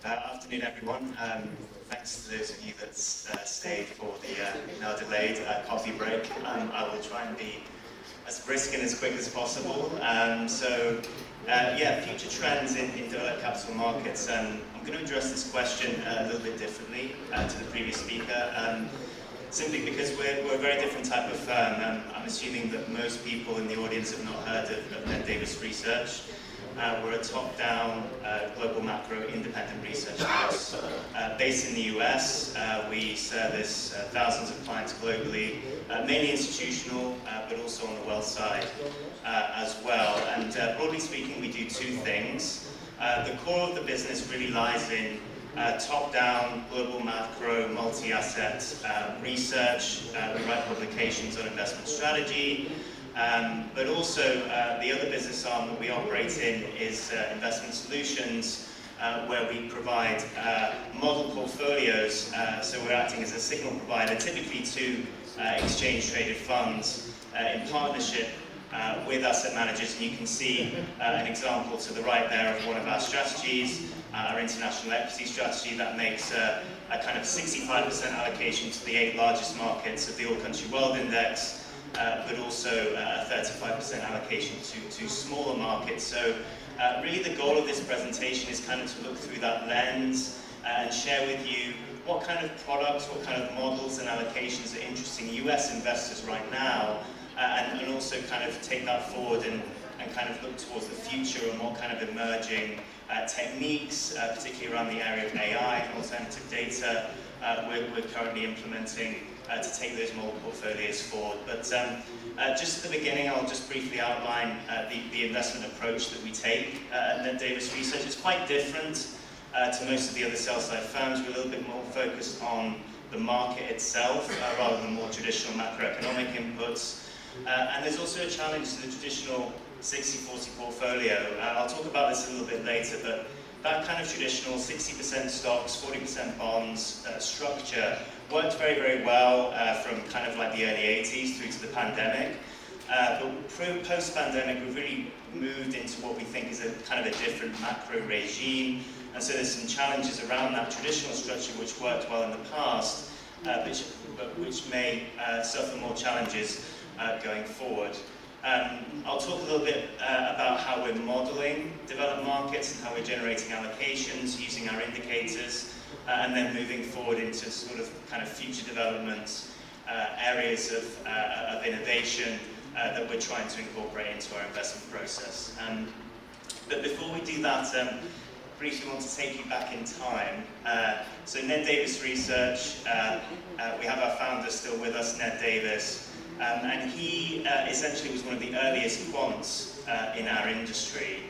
Afternoon, everyone. Thanks to those of you that stayed for the now delayed coffee break. I will try and be as brisk and as quick as possible. Future trends in developed capital markets. I'm going to address this question a little bit differently to the previous speaker, simply because we're a very different type of firm. I'm assuming that most people in the audience have not heard of Ned Davis Research. We're a top-down global macro independent research house based in the US. We service thousands of clients globally, mainly institutional, but also on the wealth side as well. And broadly speaking, we do two things. The core of the business really lies in top-down global macro multi-asset research. We write publications on investment strategy. But also, the other business arm that we operate in is investment solutions, where we provide model portfolios. So we're acting as a signal provider, typically to exchange-traded funds in partnership with asset managers. And you can see an example to the right there of one of our strategies, our international equity strategy that makes a kind of 65% allocation to the 8 largest markets of the All-Country World Index. But also a 35% allocation to smaller markets. So really the goal of this presentation is kind of to look through that lens and share with you what kind of products, what kind of models and allocations are interesting US investors right now, and also kind of take that forward and kind of look towards the future and what kind of emerging techniques, particularly around the area of AI and alternative data, we're currently implementing to take those model portfolios forward. But just at the beginning, I'll just briefly outline the investment approach that we take at Ned Davis Research. It's quite different to most of the other sell-side firms. We're a little bit more focused on the market itself rather than more traditional macroeconomic inputs. And there's also a challenge to the traditional 60-40 portfolio. I'll talk about this a little bit later, but that kind of traditional 60% stocks, 40% bonds structure worked very, very well from kind of like the early 80s through to the pandemic. But post-pandemic, we've really moved into what we think is a kind of a different macro regime. And so there's some challenges around that traditional structure which worked well in the past, which may suffer more challenges going forward. I'll talk a little bit about how we're modeling developed markets and how we're generating allocations using our indicators, and then moving forward into sort of kind of future developments, areas of innovation that we're trying to incorporate into our investment process. But before we do that, briefly want to take you back in time. So Ned Davis Research, we have our founder still with us, Ned Davis. And he essentially was one of the earliest quants in our industry.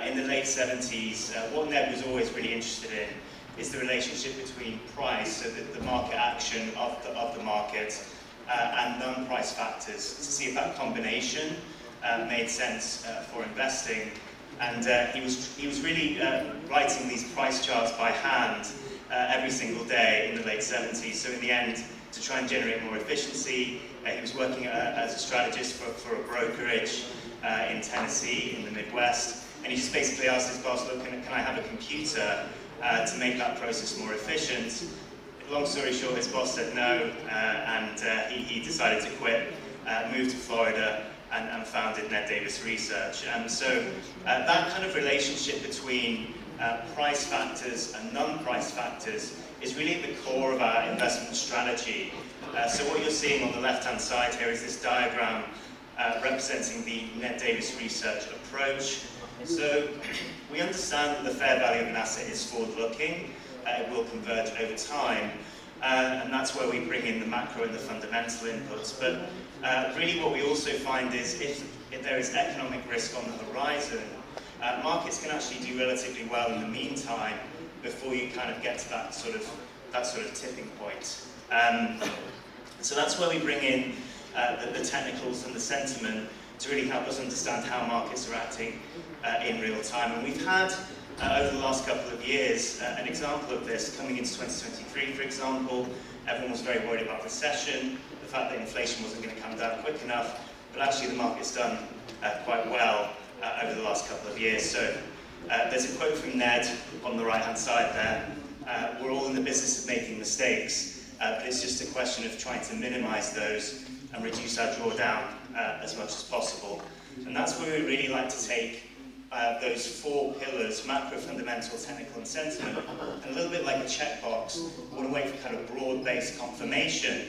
In the late 70s, what Ned was always really interested in is the relationship between price, so the market action of the market, and non-price factors, to see if that combination made sense for investing. And he was really writing these price charts by hand every single day in the late 70s. So in the end, to try and generate more efficiency, he was working as a strategist for a brokerage in Tennessee, in the Midwest, and he just basically asked his boss, look, can I have a computer to make that process more efficient? Long story short, his boss said no, and he decided to quit, moved to Florida, and founded Ned Davis Research. And so that kind of relationship between price factors and non-price factors is really at the core of our investment strategy. So what you're seeing on the left-hand side here is this diagram representing the Ned Davis Research approach. So we understand that the fair value of an asset is forward-looking. It will converge over time. And that's where we bring in the macro and the fundamental inputs. But really what we also find is if there is economic risk on the horizon, markets can actually do relatively well in the meantime before you kind of get to that sort of tipping point. So that's where we bring in the technicals and the sentiment to really help us understand how markets are acting in real time. And we've had, over the last couple of years, an example of this coming into 2023, for example. Everyone was very worried about recession, the fact that inflation wasn't going to come down quick enough, but actually the market's done quite well over the last couple of years. So There's a quote from Ned on the right-hand side there. We're all in the business of making mistakes, but it's just a question of trying to minimize those and reduce our drawdown as much as possible. And that's where we really like to take those four pillars, macro, fundamental, technical, and sentiment, and a little bit like a checkbox, we want to wait for kind of broad-based confirmation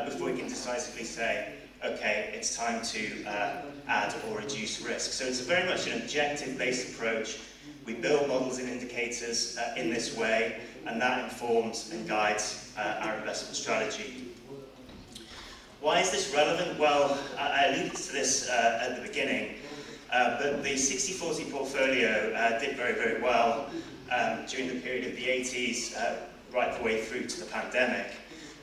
before we can decisively say, okay, it's time to add or reduce risk. So it's very much an objective-based approach. We build models and indicators in this way, and that informs and guides our investment strategy. Why is this relevant? Well, I alluded to this at the beginning, but the 60-40 portfolio did very, very well during the period of the 80s, right the way through to the pandemic.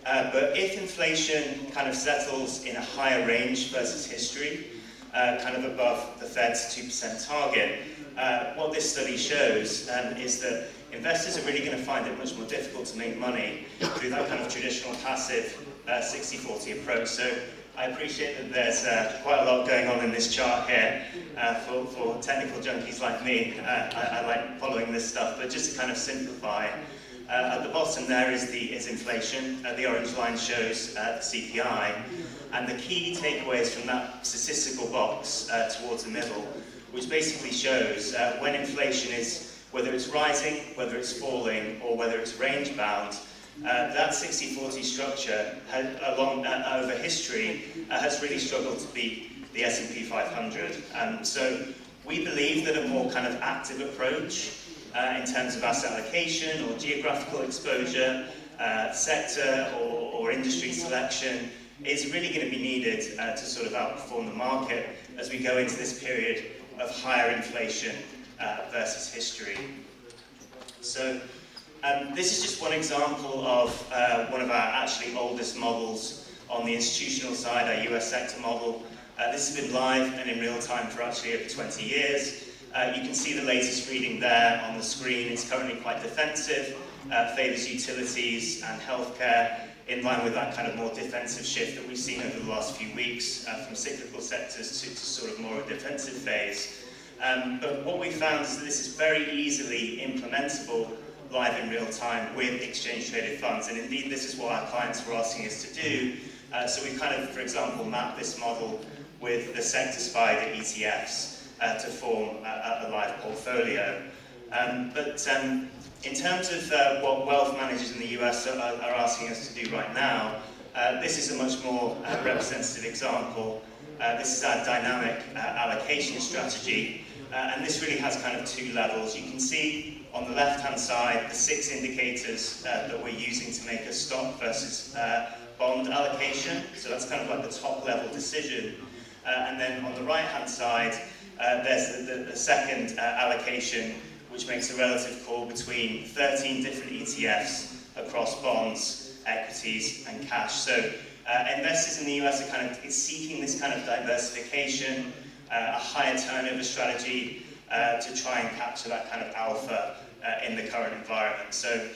But if inflation kind of settles in a higher range versus history, kind of above the Fed's 2% target, what this study shows is that investors are really going to find it much more difficult to make money through that kind of traditional passive 60-40 approach. So I appreciate that there's quite a lot going on in this chart here for technical junkies like me. I like following this stuff, but just to kind of simplify, at the bottom there is inflation. The orange line shows the CPI, and the key takeaways from that statistical box towards the middle, which basically shows when inflation is, whether it's rising, whether it's falling, or whether it's range-bound, that 60-40 structure over history has really struggled to beat the S&P 500. So we believe that a more kind of active approach in terms of asset allocation or geographical exposure, sector or industry selection is really going to be needed to sort of outperform the market as we go into this period of higher inflation versus history. So this is just one example of one of our actually oldest models on the institutional side, our US sector model. This has been live and in real time for actually over 20 years. You can see the latest reading there on the screen. It's currently quite defensive, favors utilities and healthcare, in line with that kind of more defensive shift that we've seen over the last few weeks from cyclical sectors to sort of more a defensive phase. But what we found is that this is very easily implementable live in real time with exchange-traded funds, and indeed this is what our clients were asking us to do. So we kind of, for example, mapped this model with the sector SPDR ETFs to form a live portfolio. But in terms of what wealth managers in the US are asking us to do right now, this is a much more representative example. This is our dynamic allocation strategy, and this really has kind of two levels. You can see on the left-hand side the 6 indicators that we're using to make a stock versus bond allocation. So that's kind of like the top-level decision. And then on the right-hand side, there's the second allocation, which makes a relative call between 13 different ETFs across bonds, equities, and cash. So investors in the US are kind of seeking this kind of diversification, a higher turnover strategy to try and capture that kind of alpha in the current environment. So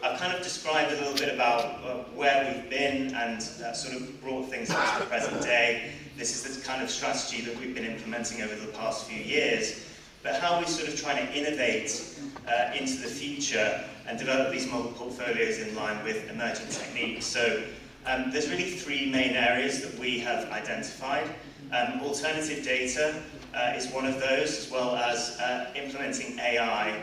I've kind of described a little bit about where we've been and sort of brought things up to the present day. This is the kind of strategy that we've been implementing over the past few years. But how we're sort of trying to innovate into the future and develop these model portfolios in line with emerging techniques. So there's really 3 main areas that we have identified. Alternative data is one of those, as well as implementing AI,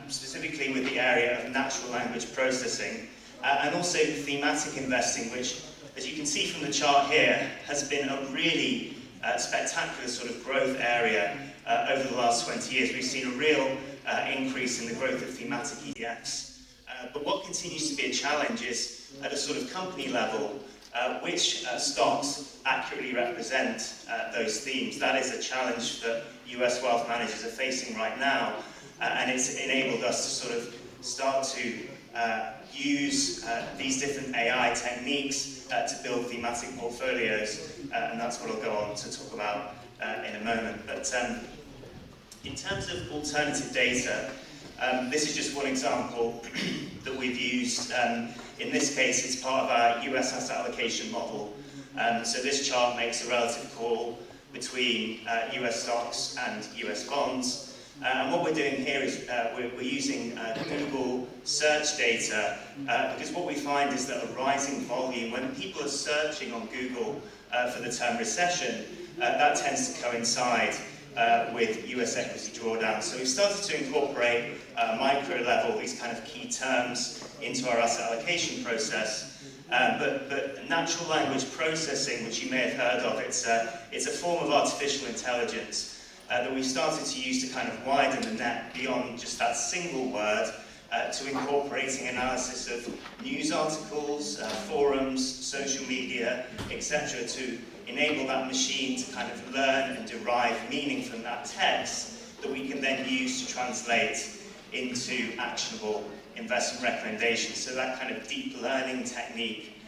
specifically with the area of natural language processing, and also thematic investing, which, as you can see from the chart here, has been a really spectacular sort of growth area over the last 20 years. We've seen a real increase in the growth of thematic ETFs. But what continues to be a challenge is, at a sort of company level, which stocks accurately represent those themes. That is a challenge that US wealth managers are facing right now, and it's enabled us to sort of start to use these different AI techniques to build thematic portfolios, and that's what I'll go on to talk about in a moment. But in terms of alternative data, this is just one example that we've used. In this case, it's part of our US asset allocation model. So this chart makes a relative call between US stocks and US bonds. And what we're doing here is we're using Google search data because what we find is that a rising volume, when people are searching on Google for the term recession, that tends to coincide with US equity drawdown. So we've started to incorporate micro level, these kind of key terms into our asset allocation process. But natural language processing, which you may have heard of, it's a form of artificial intelligence that we've started to use to kind of widen the net beyond just that single word to incorporating analysis of news articles, forums, social media, etc., to enable that machine to kind of learn and derive meaning from that text that we can then use to translate into actionable investment recommendations. So that kind of deep learning technique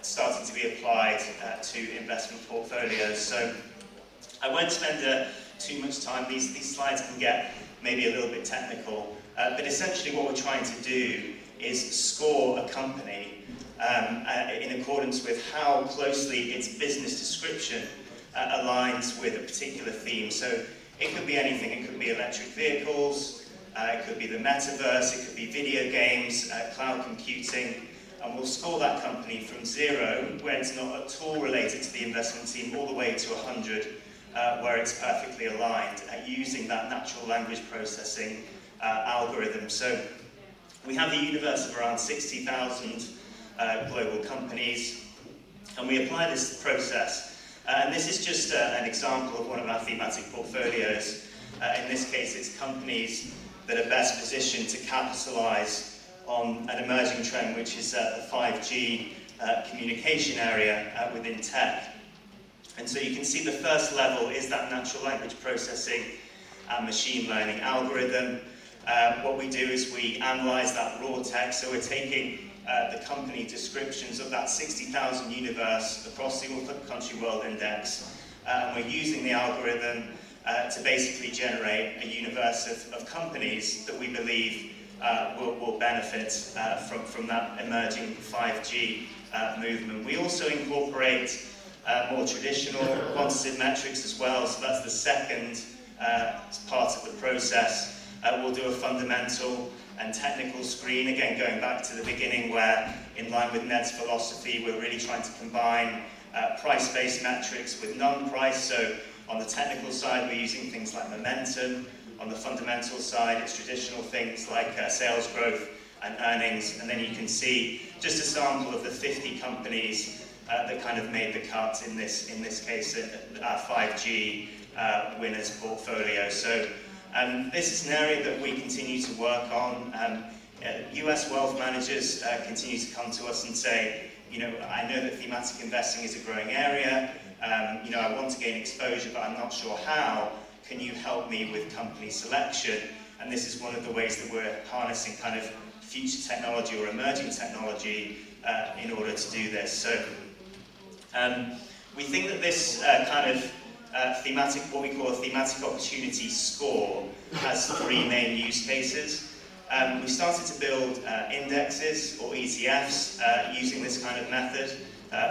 starting to be applied to investment portfolios. So I won't spend too much time. These slides can get maybe a little bit technical, but essentially what we're trying to do is score a company in accordance with how closely its business description aligns with a particular theme. So it could be anything. It could be electric vehicles, it could be the metaverse, it could be video games, cloud computing, and we'll score that company from 0, where it's not at all related to the investment team, all the way to 100, where it's perfectly aligned, using that natural language processing algorithm. So we have a universe of around 60,000 global companies, and we apply this process. And this is just an example of one of our thematic portfolios. In this case, it's companies that are best positioned to capitalize on an emerging trend, which is the 5G communication area within tech. And so you can see the first level is that natural language processing and machine learning algorithm. What we do is we analyze that raw text, so we're taking the company descriptions of that 60,000 universe across the All Country World Index, and we're using the algorithm to basically generate a universe of companies that we believe will benefit from that emerging 5G movement. We also incorporate more traditional quantitative metrics as well, so that's the second part of the process. We'll do a fundamental and technical screen, again going back to the beginning where, in line with Ned's philosophy, we're really trying to combine price-based metrics with non-price. So on the technical side, we're using things like momentum. On the fundamental side, it's traditional things like sales growth and earnings. And then you can see just a sample of the 50 companies that kind of made the cut in this case, our 5G winners portfolio. So this is an area that we continue to work on. US wealth managers continue to come to us and say, I know that thematic investing is a growing area. I want to gain exposure, but I'm not sure how. Can you help me with company selection? And this is one of the ways that we're harnessing kind of future technology or emerging technology in order to do this. So we think that this kind of thematic, what we call a thematic opportunity score, has 3 main use cases. We started to build indexes or ETFs using this kind of method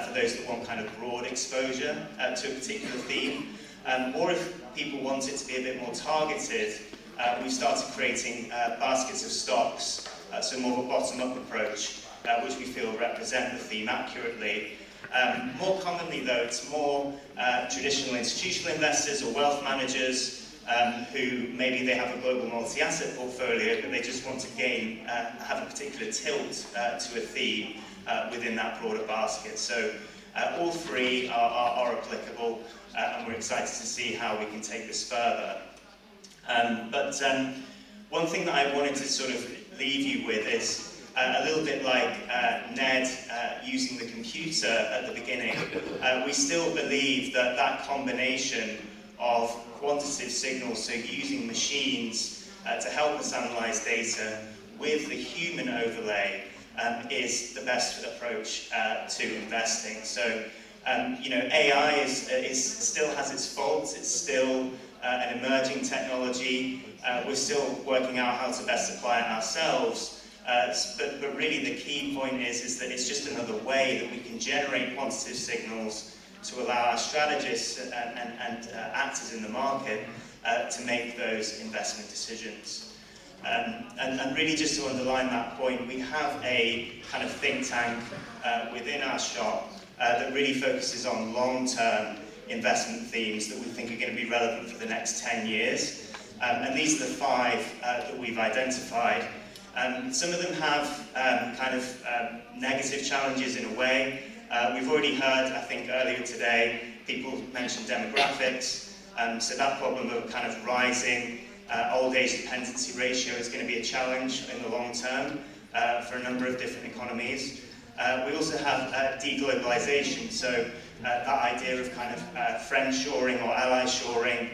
for those that want kind of broad exposure to a particular theme. Or if people want it to be a bit more targeted, we started creating baskets of stocks, so more of a bottom-up approach, which we feel represent the theme accurately. More commonly though, it's more traditional institutional investors or wealth managers who maybe they have a global multi-asset portfolio, but they just want to have a particular tilt to a theme within that broader basket. So all 3 are applicable, and we're excited to see how we can take this further. But one thing that I wanted to sort of leave you with is a little bit like Ned using the computer at the beginning. We still believe that that combination of quantitative signals, so using machines to help us analyze data with the human overlay, is the best approach to investing. So, AI still has its faults. It's still an emerging technology. We're still working out how to best apply it ourselves. But really the key point is that it's just another way that we can generate quantitative signals to allow our strategists and actors in the market to make those investment decisions. And really just to underline that point, we have a kind of think tank within our shop that really focuses on long-term investment themes that we think are going to be relevant for the next 10 years. And these are the 5 that we've identified. Some of them have kind of negative challenges in a way. We've already heard, I think earlier today, people mentioned demographics. So that problem of kind of rising old age dependency ratio is going to be a challenge in the long term for a number of different economies. We also have deglobalization, so that idea of kind of friend-shoring or ally-shoring,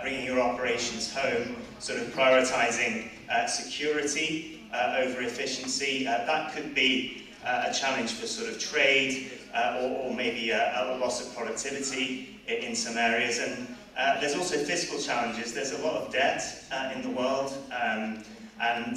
bringing your operations home, sort of prioritizing security over efficiency. That could be a challenge for sort of trade or maybe a loss of productivity in some areas. And there's also fiscal challenges. There's a lot of debt in the world, and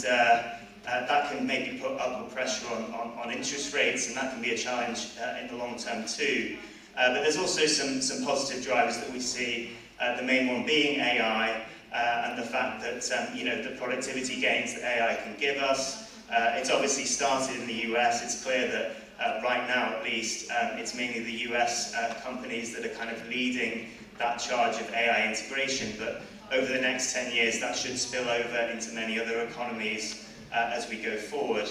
that can maybe put upward pressure on interest rates, and that can be a challenge in the long term too. But there's also some positive drivers that we see, the main one being AI, and the fact that the productivity gains that AI can give us. It's obviously started in the US. It's clear that right now, at least, it's mainly the US companies that are kind of leading that charge of AI integration, but over the next 10 years that should spill over into many other economies as we go forward.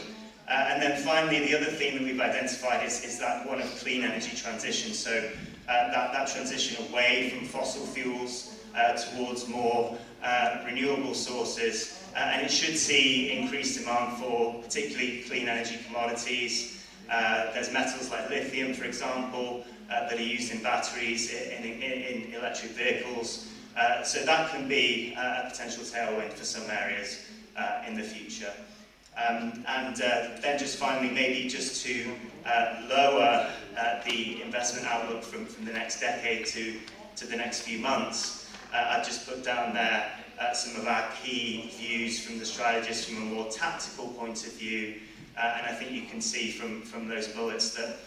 And then finally, the other theme that we've identified is that one of clean energy transition, so that transition away from fossil fuels towards more renewable sources, and it should see increased demand for particularly clean energy commodities. There's metals like lithium, for example, that are used in batteries, in electric vehicles. So that can be a potential tailwind for some areas in the future. And then just finally, maybe just to lower the investment outlook from the next decade to the next few months, I've just put down there some of our key views from the strategists from a more tactical point of view. And I think you can see from those bullets that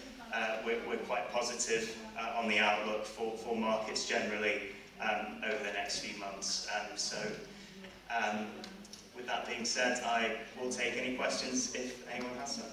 we're quite positive on the outlook for markets generally over the next few months. With that being said, I will take any questions if anyone has some.